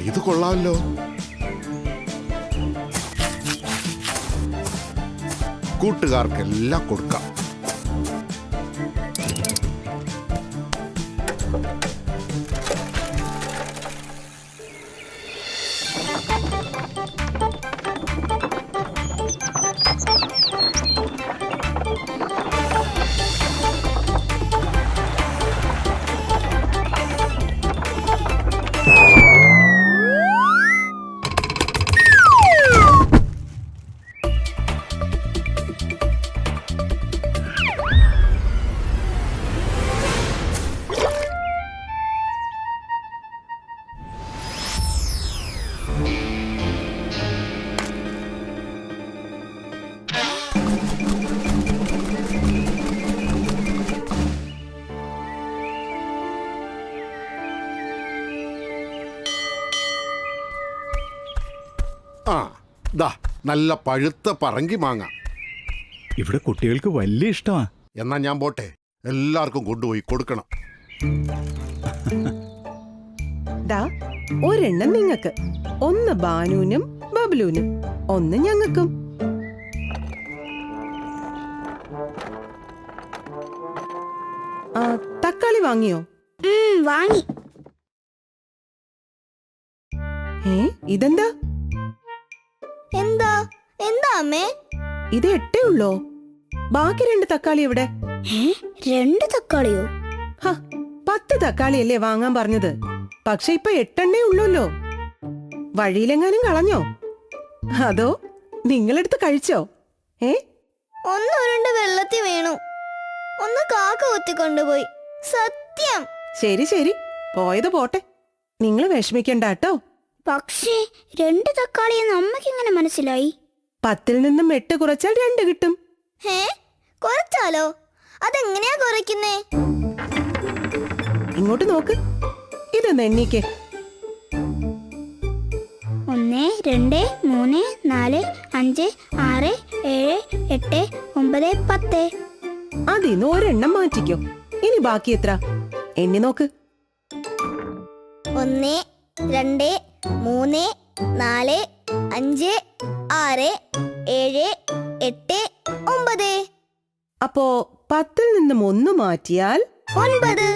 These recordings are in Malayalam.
ഇത് കൊള്ളാമല്ലോ. കൂട്ടുകാർക്കെല്ലാം കൊടുക്കാം. ആ ദാ നല്ല പഴുത്ത പറങ്കി മാങ്ങ. ഇവിടെ കുട്ടികൾക്ക് വലിയ ഇഷ്ടമാ. എന്നാ ഞാൻ പോട്ടെ, എല്ലാവർക്കും കൊണ്ടുപോയി കൊടുക്കണം. ദാ ഒരെണ്ണം നിങ്ങക്ക്, ഒന്ന് ബാനുവിനും ബബ്ലുവിനും, ഒന്ന് ഞങ്ങൾക്കും. തക്കാളി വാങ്ങിയോ? വാങ്ങി. ഇതെന്താ? എന്താ എന്താ അമ്മേ? ഇത് 8 ഉള്ളോ? ബാക്കി 2 തക്കാളി എവിടെ? 2 തക്കാളിയോ? 10 തക്കാളിയല്ലേ വാങ്ങാൻ പറഞ്ഞത്. പക്ഷെ ഇപ്പൊ 8 ഉള്ളൂല്ലോ. വഴിയിലെങ്ങാനും കളഞ്ഞോ? അതോ നിങ്ങളെടുത്ത് കഴിച്ചോ? ഒന്ന് ഉരുണ്ട് വെള്ളത്തിൽ വീണു, ഒന്ന് കാക്ക കുത്തിക്കൊണ്ടുപോയി. സത്യം. ശരി ശരി, പോയത് പോട്ടെ, നിങ്ങൾ വിഷമിക്കണ്ട കേട്ടോ. പക്ഷേ 2 തക്കാളിയെന്ന് അമ്മയ്ക്ക് എങ്ങനെ മനസ്സിലായി? 10ൽ നിന്നും 8 കുറച്ചാൽ 2 കിട്ടും. കുറച്ചാലോ? അതെങ്ങനെയാ കുറയ്ക്കുന്നേ? ഇങ്ങോട്ട് നോക്ക്, ഇതൊന്ന് എണ്ണീക്കേ. 1 2 3 4 5 6 7 8 9 10. അതിന്ന് ഒരെണ്ണം മാറ്റിക്കോ. ഇനി ബാക്കി എത്ര? എണ്ണി നോക്ക്. 1 2 3 4 5 6 7 8 9. അപ്പോ 10ൽ നിന്നും 1 മാറ്റിയാൽ 9.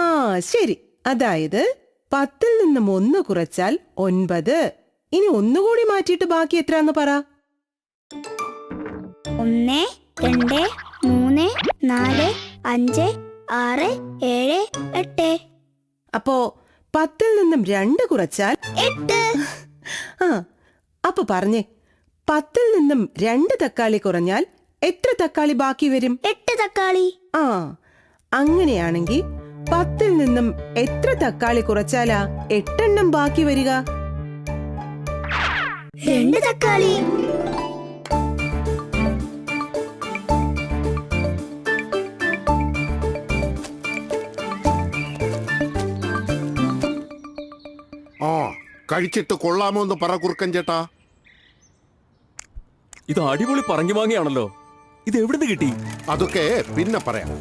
ആ ശരി, അതായത് 10ൽ നിന്നും 1 കുറച്ചാൽ 9. ഇനി ഒന്നുകൂടി മാറ്റിയിട്ട് ബാക്കി എത്രന്ന് പറ. 1 2 3 4 5 6 7 8. അപ്പോ 10ൽ നിന്നും 2 കുറച്ചാൽ 8. അപ്പൊ പറഞ്ഞേ, 10ൽ നിന്നും 2 തക്കാളി കുറഞ്ഞാൽ എത്ര തക്കാളി ബാക്കി വരും? 8 തക്കാളി. അങ്ങനെയാണെങ്കിൽ 10ൽ നിന്നും എത്ര തക്കാളി കുറച്ചാലാ 8 എണ്ണം ബാക്കി വരിക? 2 തക്കാളി. കഴിച്ചിട്ട് കൊള്ളാമോ എന്ന് പറ കുറുക്കൻ ചേട്ടാ. ഇത് അടിപൊളി പറങ്കി മാങ്ങയാണല്ലോ. ഇത് എവിടുന്ന് കിട്ടി? അതൊക്കെ പിന്നെ പറയാം.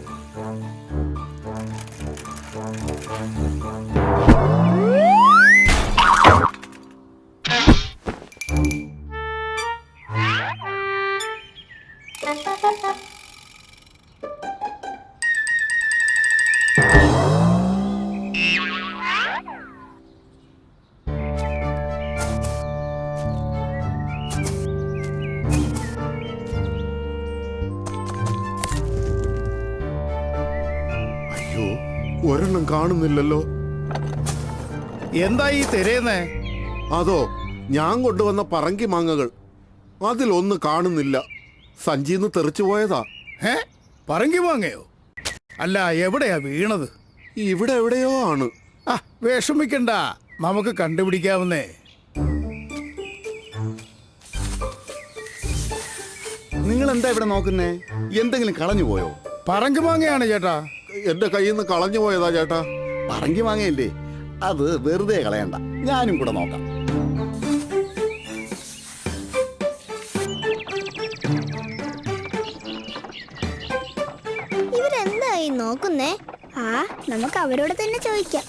ഒരെണ്ണം കാണുന്നില്ലല്ലോ. എന്താ ഈ തിരയുന്നേ? അതോ, ഞാൻ കൊണ്ടുവന്ന പറങ്കി മാങ്ങകൾ, അതിലൊന്ന് കാണുന്നില്ല. സഞ്ചിന്ന് തെറിച്ചു പോയതാ. പറങ്കി മാങ്ങയോ? അല്ല, എവിടെയാ വീണത്? ഇവിടെ എവിടെയോ ആണ്. വിഷമിക്കണ്ട, നമുക്ക് കണ്ടുപിടിക്കാവുന്നേ. നിങ്ങൾ എന്താ ഇവിടെ നോക്കുന്നേ? എന്തെങ്കിലും കളഞ്ഞു പോയോ? പറങ്കി മാങ്ങയാണ് ചേട്ടാ. എന്റെ കയ്യിൽ നിന്ന് കളഞ്ഞു പോയതാ ചേട്ടാ. പറങ്കി മാങ്ങയല്ലേ, അത് വെറുതെ കളയണ്ട, ഞാനും കൂടെ നോക്കാം. ഇവരെന്തായി നോക്കുന്നേ? ആ, നമുക്ക് അവരോട് തന്നെ ചോദിക്കാം.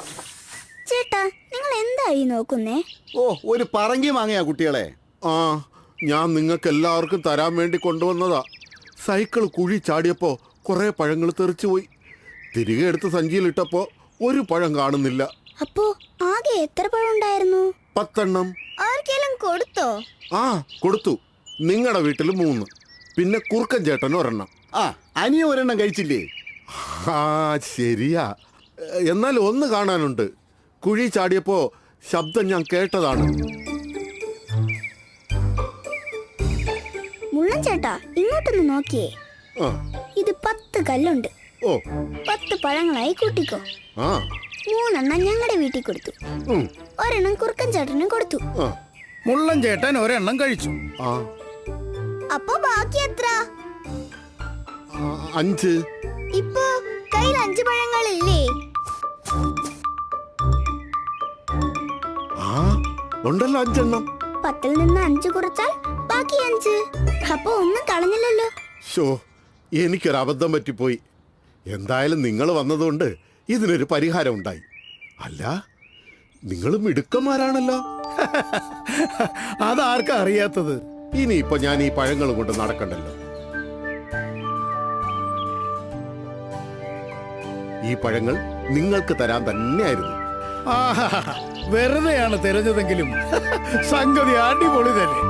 ചേട്ടാ, നിങ്ങൾ എന്തായി നോക്കുന്നേ? ഓ, ഒരു പറങ്കി മാങ്ങയാ കുട്ടികളെ. ആ, ഞാൻ നിങ്ങൾക്ക് എല്ലാവർക്കും തരാൻ വേണ്ടി കൊണ്ടുവന്നതാ. സൈക്കിൾ കുഴി ചാടിയപ്പോ കുറെ പഴങ്ങൾ തെറിച്ചു പോയി. തിരികെ എടുത്ത് സഞ്ചിയിലിട്ടപ്പോ ഒരു പഴം കാണുന്നില്ല. അപ്പോ ആകെ എത്ര പഴം ഉണ്ടായിരുന്നു? 10 എണ്ണം. ആർക്കെല്ലാം കൊടുത്തോ? ആ, കൊടുത്തു. നിങ്ങളുടെ വീട്ടിൽ 3, പിന്നെ കുറുക്കൻ ചേട്ടന് 1 ആ, അനിയ ഒരെണ്ണം കഴിച്ചില്ലേ? ആ, ശരിയാ. എന്നാൽ ഒന്ന് കാണാനുണ്ട്. കുഴി ചാടിയപ്പോ ശബ്ദം ഞാൻ കേട്ടതാണ്. മുള്ളൻ ചേട്ടാ, ഇങ്ങോട്ടൊന്ന് നോക്കിയേ. ആ, ഇത് 10 കല്ലുണ്ട്. ഓ, 10 പഴങ്ങളായി കൂട്ടിക്കോ. ആ, 3 എണ്ണം ഞങ്ങളുടെ വീട്ടിൽ കൊടുത്തു. ഉം, 1 എണ്ണം കുറുക്കൻ ചേട്ടനും കൊടുത്തു. ആ, മുള്ളൻ ചേട്ടൻ ഒരെണ്ണം കഴിച്ചു. ആ, അപ്പൊ ബാക്കി എത്ര? 5. ഇപ്പൊ കയ്യിൽ 5 പഴങ്ങളില്ലേ? ആ, ഉണ്ടല്ലോ 5 എണ്ണം. 10ൽ നിന്ന് 5 കുറച്ചാൽ ബാക്കി 5. അപ്പൊ ഒന്നും കളഞ്ഞില്ലല്ലോ. ഷോ, എനിക്കൊരു അബദ്ധം പറ്റിപ്പോയി. എന്തായാലും നിങ്ങൾ വന്നതുകൊണ്ട് ഇതിനൊരു പരിഹാരം ഉണ്ടായി. അല്ല, നിങ്ങൾ മിടുക്കന്മാരാണല്ലോ. അതാർക്കാ അറിയാത്തത്? ഇനിയിപ്പോ ഞാൻ ഈ പഴങ്ങൾ കൊണ്ട് നടക്കണ്ടല്ലോ. ഈ പഴങ്ങൾ നിങ്ങൾക്ക് തരാൻ തന്നെയായിരുന്നു. ആഹാ, വെറുതെയാണ് തിരഞ്ഞതെങ്കിലും സംഗതി അടിപൊളി തന്നെ.